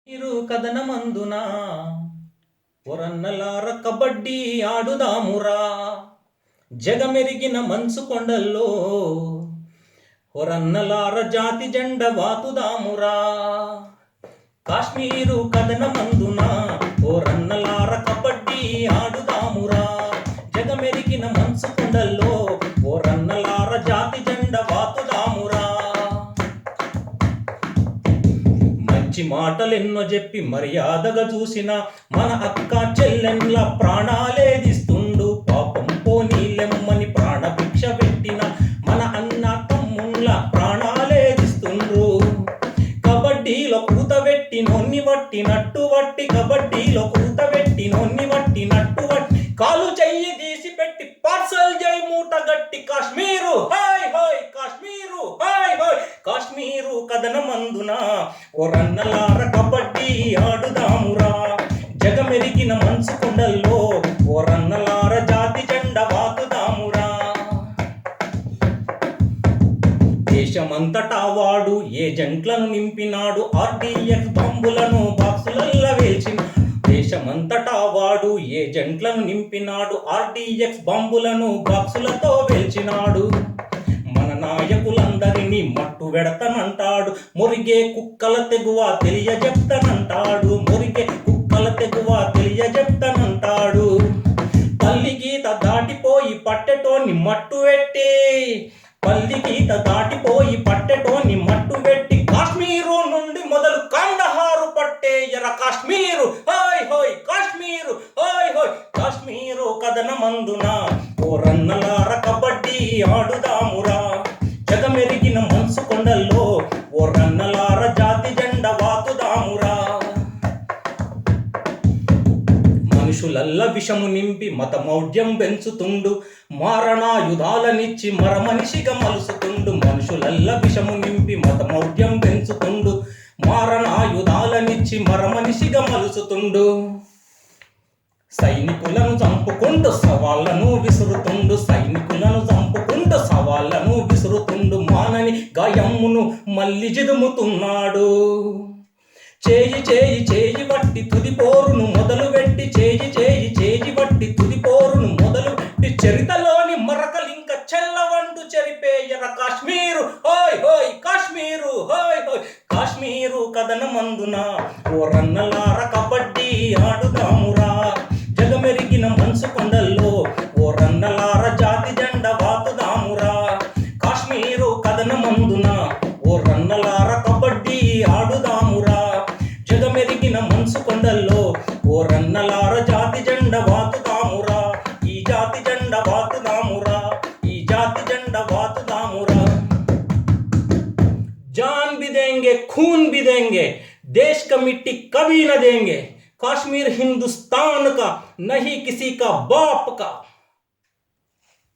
మీరు కథనమందున ఒరన్నలార కబడ్డీ ఆడుదామురా, జగమెరిగిన మంచు కొండల్లో ఒరన్నలార జాతి జెండ వాతుదామురా. కాశ్మీరు కథనమందున ఓరన్నలార కబడ్డీ ఆడుదామురా, జగమెరిగిన మంచు కొండల్లో ఓరన్నలార జాతి జెండ వాతుదామురా. మంచి మాటలెన్నో చెప్పి మర్యాదగా చూసిన మన అక్క చెల్లెన్ల ప్రాణాలేదిస్తుండు. పాపం పోనీలెమ్మని ప్రాణభిక్ష పెట్టిన మన అన్న తమ్ముళ్ళ ప్రాణాలేదిస్తుండ్రు. కబడ్డీలో కూతబెట్టి నొన్ని వట్టినట్టు వట్టి, కబడ్డీలో కూతబెట్టి నొన్ని వట్టినట్టు వట్టి, కాలు చెయ్యి తీసి పెట్టి పార్సల్ జై మూట గట్టి. కాశ్మీరు హాయ్ హాయ్, కాశ్మీరు హాయ్ హాయ్. కాశ్మీరు కథనమందున ఓరన్నలార కబడ్డీ ఆడుదామురా, జగమెరిగిన మంచు కొండల్లో ఓరన్నలార జాతి జెండ వాతుదామురా. దేశమంతటా వాడు ఏజెంట్లను నింపినాడు, ఆర్డీఎక్స్ బాంబులను బాక్సులల్ల వేల్చిన. దేశమంతటా వాడు ఏజెంట్లను నింపినాడు, ఆర్డీఎక్స్ బాంబులను బాక్సులతో వేల్చినాడు. మన నాయకులందరినీ మట్టు వెడతనంటాడు, మురిగే కుక్కల తెగువ తెలియజెప్తనంటాడు, మురిగే కుక్కల తెగువ తెలియజెప్తనంటాడు. పల్లి గీత దాటిపోయి పట్టెటోని మట్టు పెట్టి, పల్లి గీత దాటిపోయి పట్టెటోని మట్టు పెట్టి, కాశ్మీరు నుండి మొదలు కందహారు పట్టే ఎర. కాశ్మీరు హాయ్ హాయ్, కాశ్మీరు హాయ్ హాయ్. కాశ్మీరు కథనమందున ఓరన్నలార కబడ్డీ ఆడుదామురా, జగమెరిగిన మంచు కొండల్లో ఓరన్నలార జాతి జెండ వాతుదామురా. మనుషులల్ల విషము నింపి మతమౌఢ్యం పెంచుతుండు, మారణాయుధాలనిచ్చి మరమనిషిగా మలుసుతుండు. మనుషులల్ల విషము నింపి మతమౌఢ్యం పెంచుతుండు, మారణాయుధాలనిచ్చి మరమనిషిగా మలుసుతుండు. సైనికులను చంపుకుంటూ సవాళ్లను విసురుతుండు, సైనికులను చంపుకుంటూ సవాళ్లను విసురుతుండు. మానని గాయమ్మును మళ్ళీ జిదుముతున్నాడు. చేయి చేయి చేయి బట్టి తుది పోరును మొదలు పెట్టి, చేయి చేయి చేయి బట్టి తుది పోరును మొదలు పెట్టి, చరితలోని మరకలింక చెల్లవంటు చెరిపేయర. కాశ్మీరు హాయ్ హాయ్, కాశ్మీరు హాయ్ హాయ్. కాశ్మీరు కథనమందున ఓరన్నలార కబడ్డీ ఆడుదామురా, జగమెరిగిన మంచు కొండల్లో ఓరన్నలార జాతి జెండ వాతుదామురా. కాశ్మీరు కథనమందున ఓరన్నలార కబడ్డీ ఆడుదామురా, జగమెరిగిన మంచు కొండల్లో ఓరన్నలార జాతి జెండ వాతుదామురా. ఈ జాతి జెండ వాతుదామురా, ఈ జాతి జెండ వాతుదామురా. जान भी देंगे खून भी देंगे, देश का मिट्टी कभी न देंगे. कश्मीर हिंदुस्तान का नहीं किसी का बाप का.